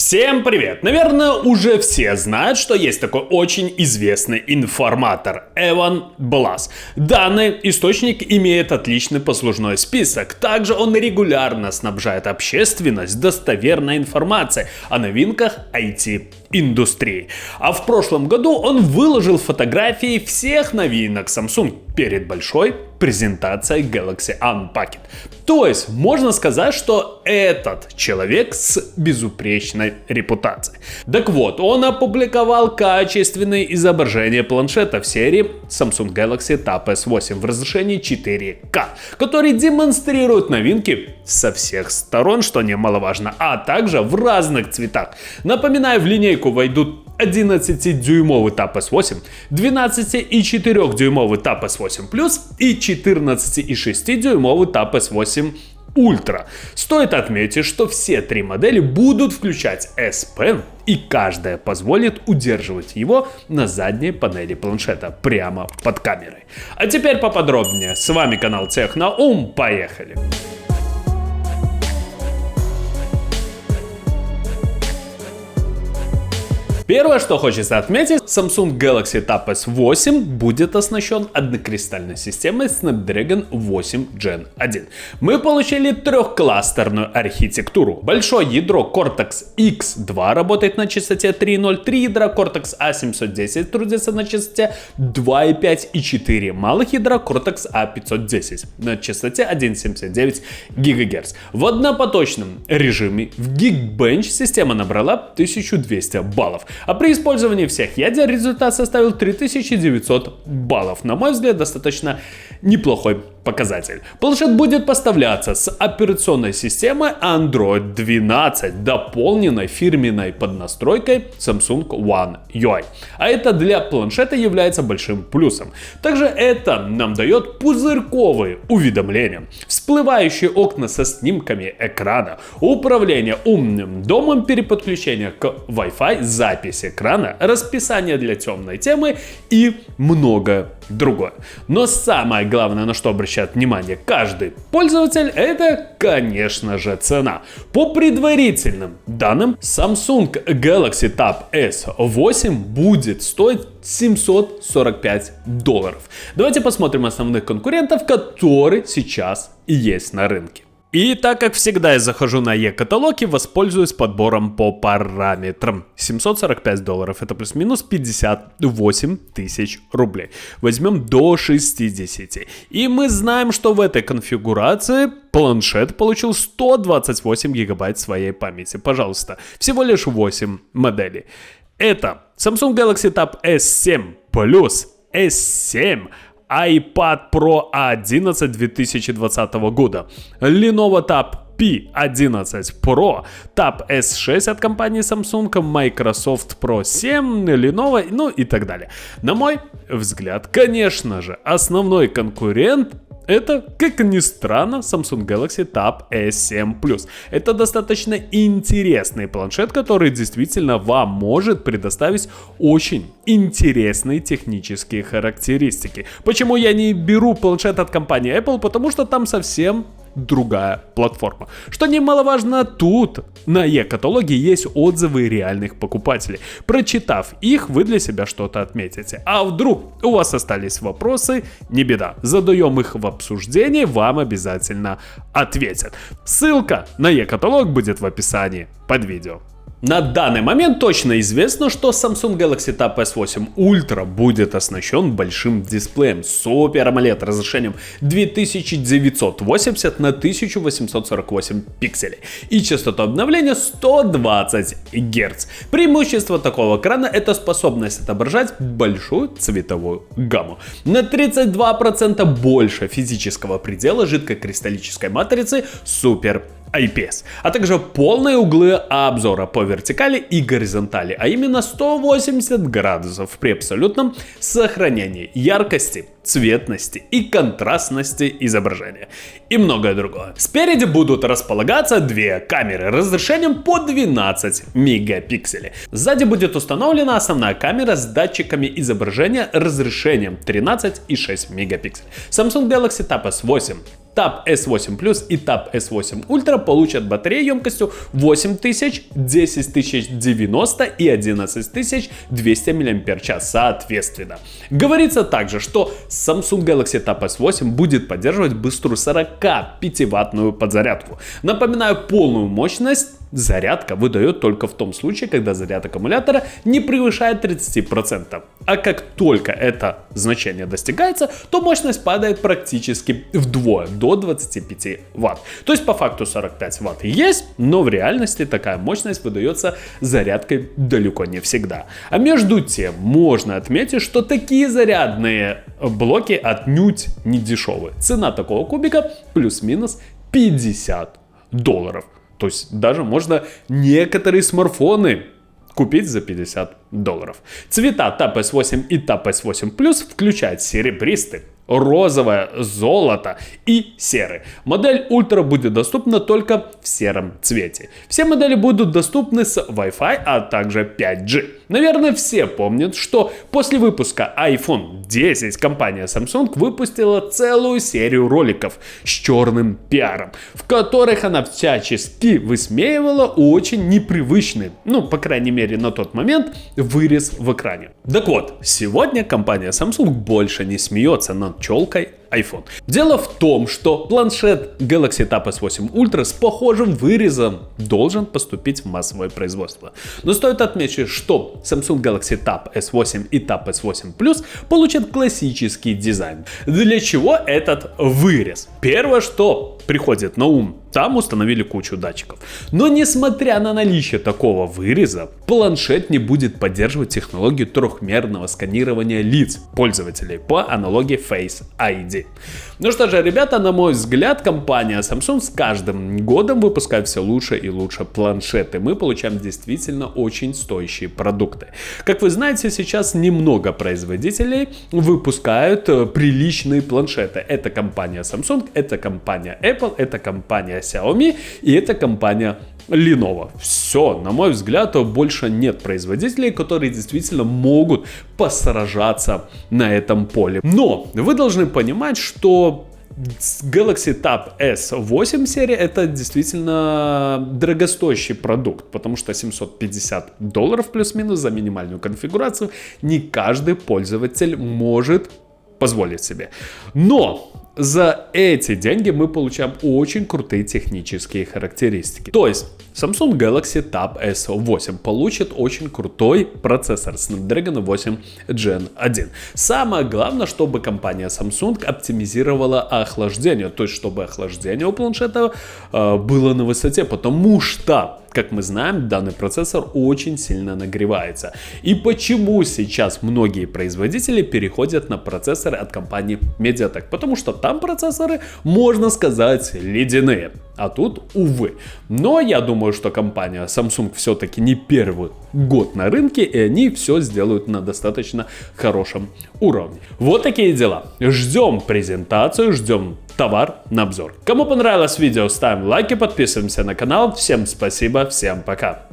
Всем привет! Наверное, уже все знают, что есть такой очень известный информатор Эван Блас. Данный источник имеет отличный послужной список. Также он регулярно снабжает общественность достоверной информацией о новинках IT-индустрии. А в прошлом году он выложил фотографии всех новинок Samsung перед большой презентацией Galaxy Unpacked. То есть, можно сказать, что этот человек с безупречной репутацией. Так вот, он опубликовал качественные изображения планшета в серии Samsung Galaxy Tab S8 в разрешении 4К, который демонстрирует новинки со всех сторон, что немаловажно, а также в разных цветах. Напоминаю, в линейку войдут 11-дюймовый Tab S8, 12,4-дюймовый Tab S8 Plus и 14,6-дюймовый Tab S8 Ultra. Стоит отметить, что все три модели будут включать S Pen, и каждая позволит удерживать его на задней панели планшета прямо под камерой. А теперь поподробнее. С вами канал Техноум. Поехали! Первое, что хочется отметить, Samsung Galaxy Tab S8 будет оснащен однокристальной системой Snapdragon 8 Gen 1. Мы получили трехкластерную архитектуру. Большое ядро Cortex-X2 работает на частоте 3.0, 3 ядра Cortex-A710 трудятся на частоте 2.5 и 4 малых ядра Cortex-A510 на частоте 1,79 ГГц. В однопоточном режиме в Geekbench система набрала 1200 баллов. А при использовании всех ядер результат составил 3900 баллов. На мой взгляд, достаточно неплохой показатель. Планшет будет поставляться с операционной системой Android 12, дополненной фирменной поднастройкой Samsung One UI. А это для планшета является большим плюсом. Также это нам дает пузырьковые уведомления, всплывающие окна со снимками экрана, управление умным домом, переподключение к Wi-Fi, запись экрана, расписание для темной темы и многое другое. Но самое главное, на что обращает внимание каждый пользователь, это, конечно же, цена. По предварительным данным, Samsung Galaxy Tab S8 будет стоить $745. Давайте посмотрим основных конкурентов, которые сейчас есть на рынке. И так как всегда я захожу на e-каталог и воспользуюсь подбором по параметрам. $745 это плюс-минус 58 тысяч рублей. Возьмем до 60. И мы знаем, что в этой конфигурации планшет получил 128 гигабайт своей памяти. Пожалуйста, всего лишь 8 моделей. Это Samsung Galaxy Tab S7 Plus, S7, iPad Pro A11 2020 года, Lenovo Tab P11 Pro, Tab S6 от компании Samsung, Microsoft Pro 7, Lenovo, ну и так далее. На мой взгляд, конечно же, основной конкурент — это, как ни странно, Samsung Galaxy Tab S7 Plus. Это достаточно интересный планшет, который действительно вам может предоставить очень интересные технические характеристики. Почему я не беру планшет от компании Apple? Потому что там совсем другая платформа. Что немаловажно, тут на e-каталоге есть отзывы реальных покупателей. Прочитав их, вы для себя что-то отметите. А вдруг у вас остались вопросы? Не беда, задаем их в обсуждении, вам обязательно ответят. Ссылка на e-каталог будет в описании под видео. На данный момент точно известно, что Samsung Galaxy Tab S8 Ultra будет оснащен большим дисплеем Super AMOLED разрешением 2980 на 1848 пикселей и частотой обновления 120 Гц. Преимущество такого экрана — это способность отображать большую цветовую гамму. На 32% больше физического предела жидкокристаллической матрицы Super IPS, а также полные углы обзора по вертикали и горизонтали, а именно 180 градусов при абсолютном сохранении яркости, цветности и контрастности изображения и многое другое. Спереди будут располагаться две камеры разрешением по 12 мегапикселей. Сзади будет установлена основная камера с датчиками изображения разрешением 13,6 мегапикселей. Samsung Galaxy Tab S8 Tab S8 Plus и Tab S8 Ultra получат батареи емкостью 8000, 10090 и 11200 мАч соответственно. Говорится также, что Samsung Galaxy Tab S8 будет поддерживать быструю 45-ваттную подзарядку. Напоминаю, полную мощность зарядка выдает только в том случае, когда заряд аккумулятора не превышает 30%. А как только это значение достигается, то мощность падает практически вдвое, до 25 Вт. То есть по факту 45 Вт есть, но в реальности такая мощность выдается зарядкой далеко не всегда. А между тем можно отметить, что такие зарядные блоки отнюдь не дешевые. Цена такого кубика плюс-минус $50. То есть даже можно некоторые смартфоны купить за $50. Цвета Tab S8 и Tab S8 Plus включают серебристый, розовое, золото и серый. Модель Ultra будет доступна только в сером цвете. Все модели будут доступны с Wi-Fi, а также 5G. Наверное, все помнят, что после выпуска iPhone 10 компания Samsung выпустила целую серию роликов с черным пиаром, в которых она всячески высмеивала очень непривычный, по крайней мере на тот момент, вырез в экране. Так вот, сегодня компания Samsung больше не смеется над челкой iPhone. Дело в том, что планшет Galaxy Tab S8 Ultra с похожим вырезом должен поступить в массовое производство. Но стоит отметить, что Samsung Galaxy Tab S8 и Tab S8 Plus получат классический дизайн. Для чего этот вырез? Первое, что приходит на ум, там установили кучу датчиков. Но несмотря на наличие такого выреза, планшет не будет поддерживать технологию трехмерного сканирования лиц пользователей по аналогии Face ID. Ну что же, ребята, на мой взгляд, компания Samsung с каждым годом выпускает все лучше и лучше планшеты. Мы получаем действительно очень стоящие продукты. Как вы знаете, сейчас немного производителей выпускают приличные планшеты. Это компания Samsung, это компания Apple, это компания Xiaomi и это компания Lenovo. Все, на мой взгляд, больше нет производителей, которые действительно могут посражаться на этом поле. Но вы должны понимать, что Galaxy Tab S8 серия это действительно дорогостоящий продукт, потому что $750 плюс-минус за минимальную конфигурацию не каждый пользователь может позволить себе. Но за эти деньги мы получаем очень крутые технические характеристики. То есть Samsung Galaxy Tab S8 получит очень крутой процессор Snapdragon 8 Gen 1. Самое главное, чтобы компания Samsung оптимизировала охлаждение, то есть чтобы охлаждение у планшета было на высоте, потому что, как мы знаем, данный процессор очень сильно нагревается. И почему сейчас многие производители переходят на процессоры от компании MediaTek? Потому что там процессоры, можно сказать, ледяные. А тут, увы. Но я думаю, что компания Samsung все-таки не первый год на рынке, и они все сделают на достаточно хорошем уровне. Вот такие дела. Ждем презентацию, ждем товар на обзор. Кому понравилось видео, ставим лайки, подписываемся на канал. Всем спасибо, всем пока.